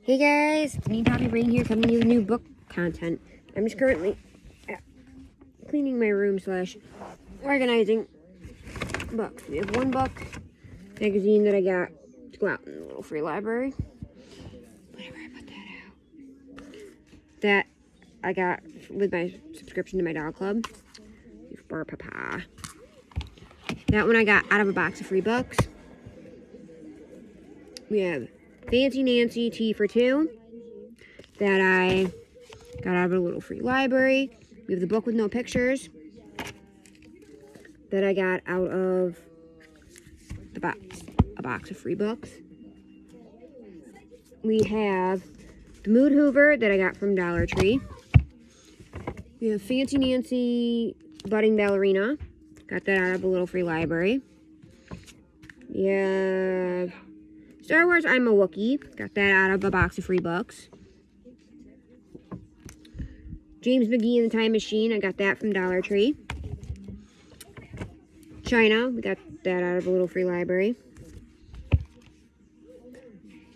Hey guys, it's me, Poppy Brain here, coming to you with new book content. I'm just currently cleaning my room / organizing books. We have one book magazine that I got to go out in the little free library. Whenever I put that out. That I got with my subscription to my dog club. For Papa. That one I got out of a box of free books. We have Fancy Nancy Tea for Two that I got out of a little free library. We have the book with no pictures that I got out of a box of free books. We have the Mood Hoover that I got from Dollar Tree. We have Fancy Nancy Budding Ballerina. Got that out of a little free library. We have Star Wars I'm a Wookiee. Got that out of a box of free books. James McGee and the Time Machine. I got that from Dollar Tree. China. We got that out of a little free library.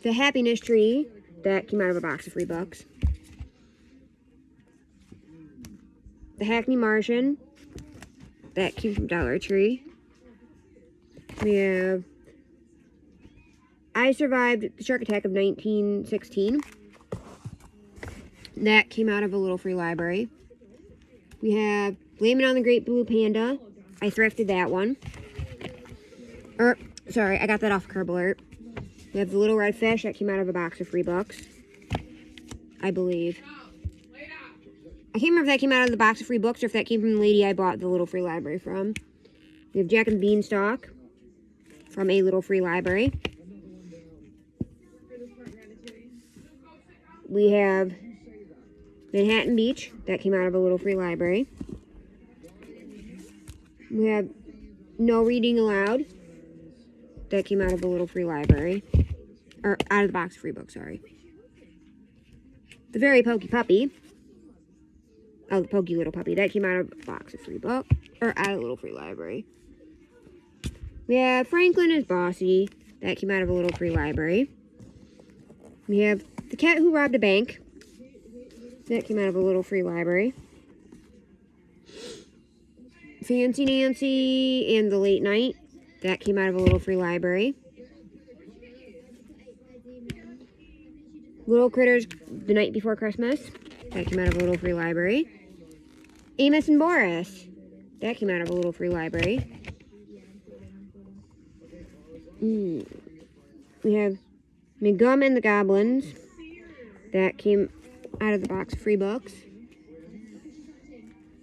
The Happiness Tree. That came out of a box of free books. The Hackney Martian. That came from Dollar Tree. We have I Survived the Shark Attack of 1916. That came out of a little free library. We have Blame It on the Great Blue Panda. I thrifted that one. Sorry, I got that off Curb Alert. We have The Little Red Fish. That came out of a box of free books, I believe. I can't remember if that came out of the box of free books or if that came from the lady I bought the little free library from. We have Jack and Beanstalk from a little free library. We have Manhattan Beach. That came out of a little free library. We have No Reading Aloud. That came out of a little free library. Or out of the box of free books, sorry. The Very Pokey Puppy. Oh, the Pokey Little Puppy. That came out of a box of free book. Or out of a little free library. We have Franklin is Bossy. That came out of a little free library. We have The Cat Who Robbed a Bank. That came out of a little free library. Fancy Nancy and the Late Night. That came out of a little free library. Little Critters The Night Before Christmas. That came out of a little free library. Amos and Boris. That came out of a little free library. We have McGum and the Goblins. That came out of the box of free books.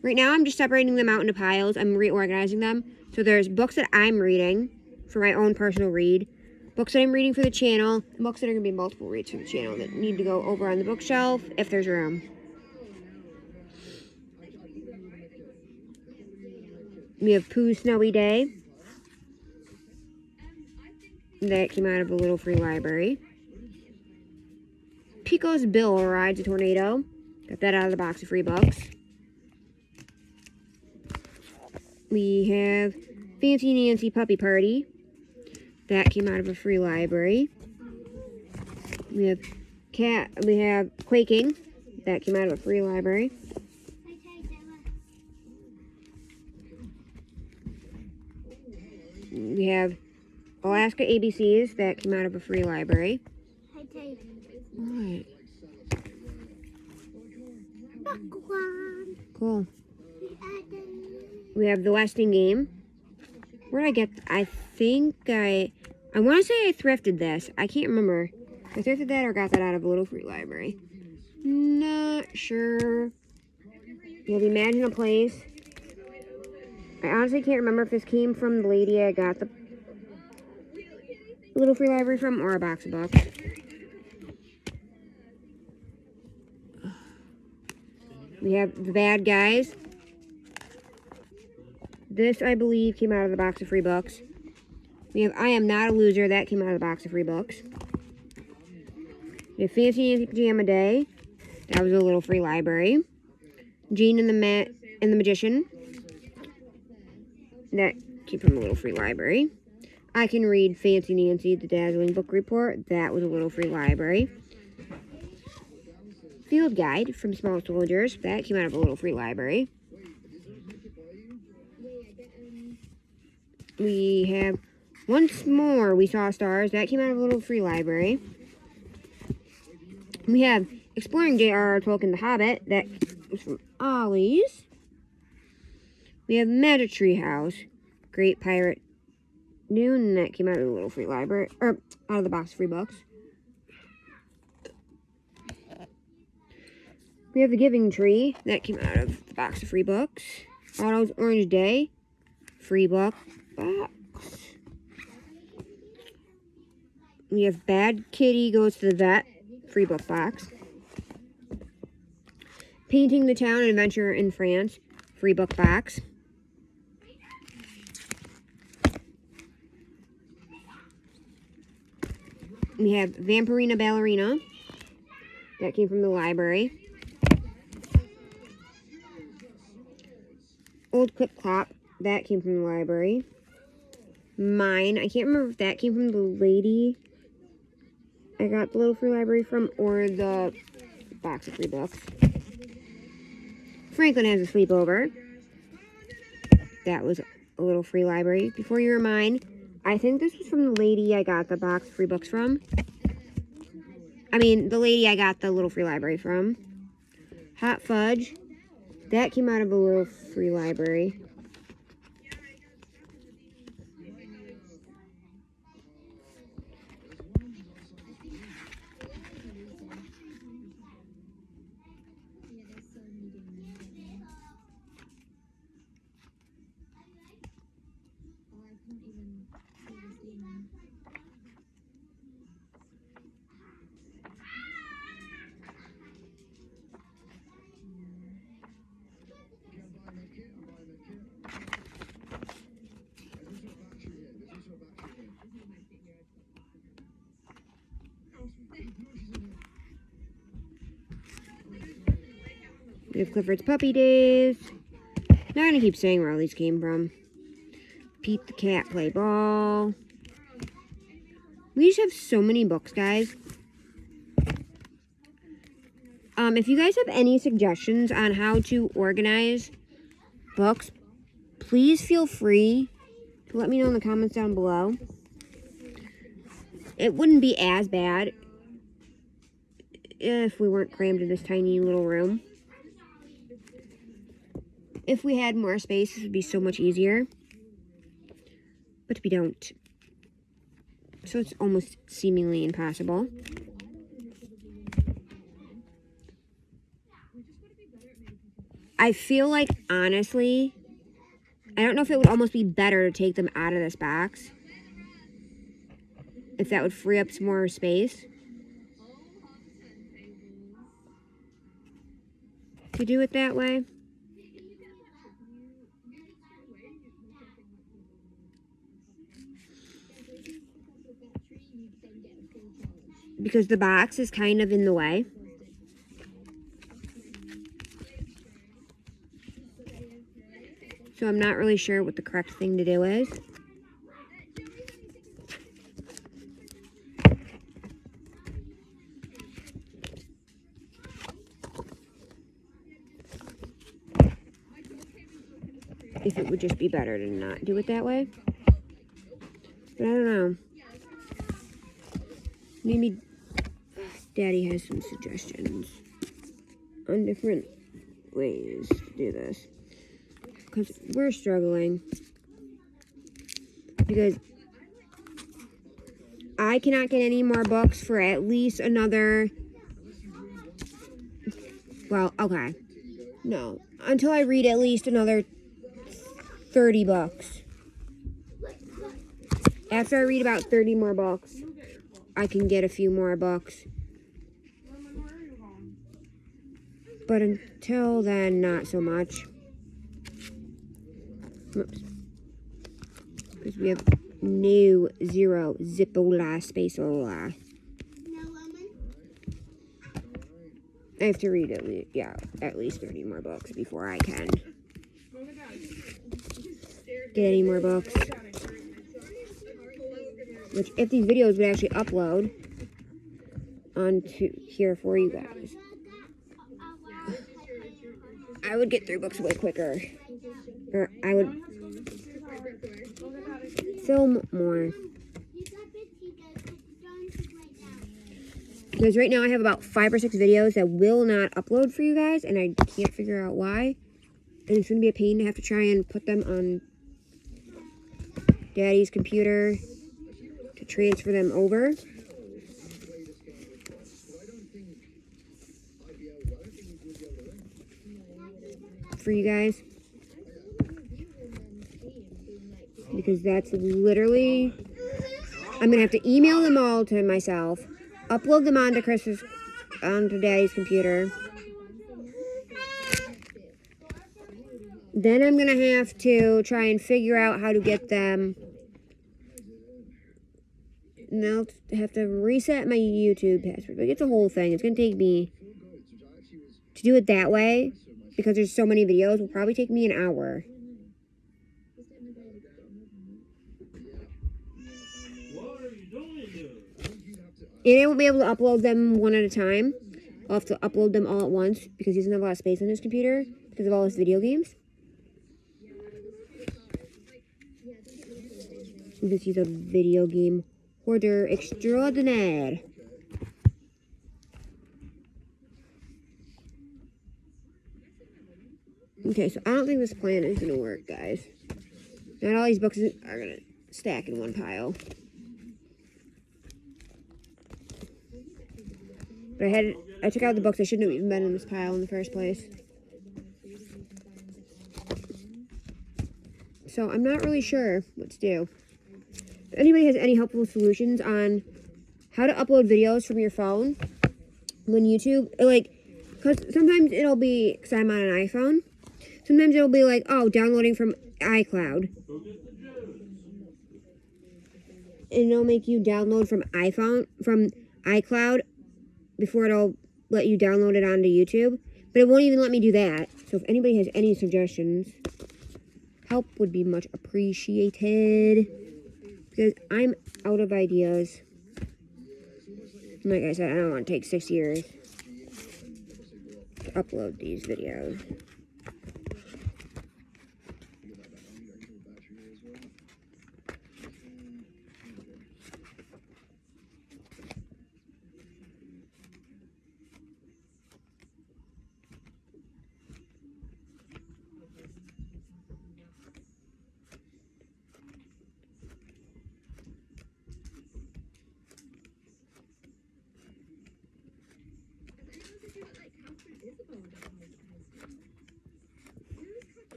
Right now I'm just separating them out into piles. I'm reorganizing them. So there's books that I'm reading for my own personal read, books that I'm reading for the channel, and books that are going to be multiple reads for the channel that need to go over on the bookshelf if there's room. We have Pooh's Snowy Day. That came out of a little free library. Pico's Bill Rides a Tornado. Got that out of the box of free books. We have Fancy Nancy Puppy Party. That came out of a free library. We have Quaking. That came out of a free library. We have Alaska ABCs. That came out of a free library. What? Cool. We have The Westing Game. Where did I get? I want to say I thrifted this. I can't remember. I thrifted that or got that out of a little free library. Not sure. We have Imagine a Place. I honestly can't remember if this came from the lady I got the little free library from or a box of books. We have The Bad Guys. This, I believe, came out of the box of free books. We have I Am Not a Loser. That came out of the box of free books. We have Fancy Nancy Pajama Day. That was a little free library. Jean and the Magician. That came from a little free library. I Can Read Fancy Nancy, The Dazzling Book Report. That was a little free library. Field Guide from Small Soldiers. That came out of a little free library. We have Once More We Saw Stars. That came out of a little free library. We have Exploring J.R.R. Tolkien The Hobbit. That was from Ollie's. We have Magic Tree House. Great Pirate Noon. That came out of a little free library. Or out of the box of free books. We have The Giving Tree. That came out of the box of free books. Otto's Orange Day. Free book box. We have Bad Kitty Goes to the Vet. Free book box. Painting the Town, An Adventure in France. Free book box. We have Vampirina Ballerina. That came from the library. Old Clip Clop. That came from the library. Mine. I can't remember if that came from the lady I got the little free library from or the box of free books. Franklin Has a Sleepover. That was a little free library. Before You Were Mine. I think this was from the lady I got the box of free books from. I mean, the lady I got the little free library from. Hot Fudge. That came out of a little free library. We have Clifford's Puppy Days. Not gonna keep saying where all these came from. Pete the Cat Play Ball. We just have so many books, guys. If you guys have any suggestions on how to organize books, please feel free to let me know in the comments down below. It wouldn't be as bad if we weren't crammed in this tiny little room. If we had more space, this would be so much easier. But we don't. So it's almost seemingly impossible. I feel like, honestly, I don't know if it would almost be better to take them out of this box. If that would free up some more space. To do it that way. Because the box is kind of in the way. So I'm not really sure what the correct thing to do is. If it would just be better to not do it that way. But I don't know. Maybe Daddy has some suggestions on different ways to do this. Because we're struggling. Because I cannot get any more books for at least another... Well, okay. No. Until I read at least another 30 books. After I read about 30 more books, I can get a few more books. But until then, not so much. Oops. Because we have no zero zipola spaceola. I have to read at least 30 more books before I can get any more books. Which, if these videos would actually upload onto here for you guys, I would get through books way quicker. Or I would film more. Because right now I have about 5 or 6 videos that will not upload for you guys, and I can't figure out why. And it's going to be a pain to have to try and put them on Daddy's computer to transfer them over. For you guys. Because that's literally... I'm going to have to email them all to myself. Upload them onto Daddy's computer. Then I'm going to have to try and figure out how to get them. And I'll have to reset my YouTube password. Like, it's a whole thing. It's going to take me... To do it that way, because there's so many videos, will probably take me an hour. And I won't be able to upload them one at a time. I'll have to upload them all at once because he doesn't have a lot of space on his computer because of all his video games. Because he's a video game hoarder extraordinaire. Okay, so I don't think this plan is going to work, guys. Not all these books are going to stack in one pile. But I took out the books that shouldn't have even been in this pile in the first place. So I'm not really sure what to do. If anybody has any helpful solutions on how to upload videos from your phone when YouTube, like, because sometimes it'll be, because I'm on an iPhone, sometimes it'll be like, oh, downloading from iCloud. And it'll make you download from iCloud before it'll let you download it onto YouTube. But it won't even let me do that. So if anybody has any suggestions, help would be much appreciated. Because I'm out of ideas. And like I said, I don't want to take 6 years to upload these videos.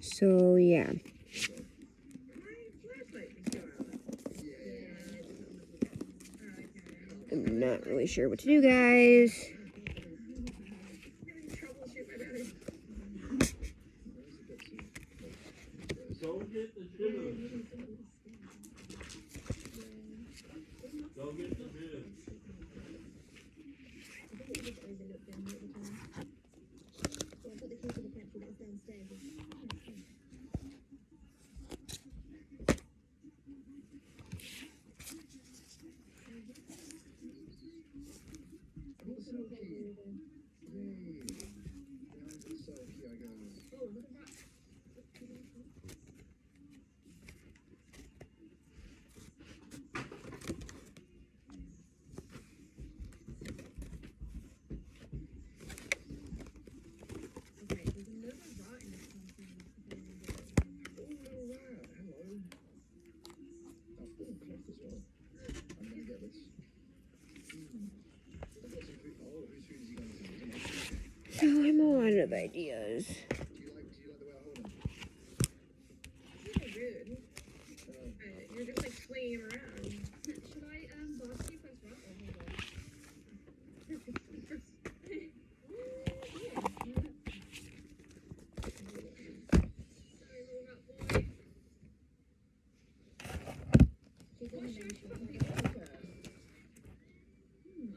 So, yeah. I'm not really sure what to do, guys. Go get the jitters. Go get the jitters. So I'm all out of ideas. You're just like swinging around. Should I box you press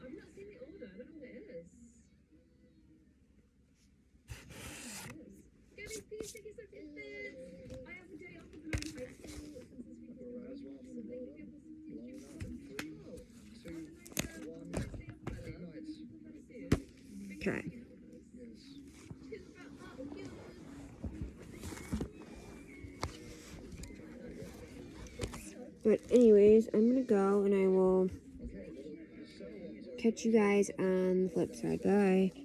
I've not seen the order. I don't know what it is. Okay. But anyways, I'm gonna go and I will catch you guys on the flip side. Bye.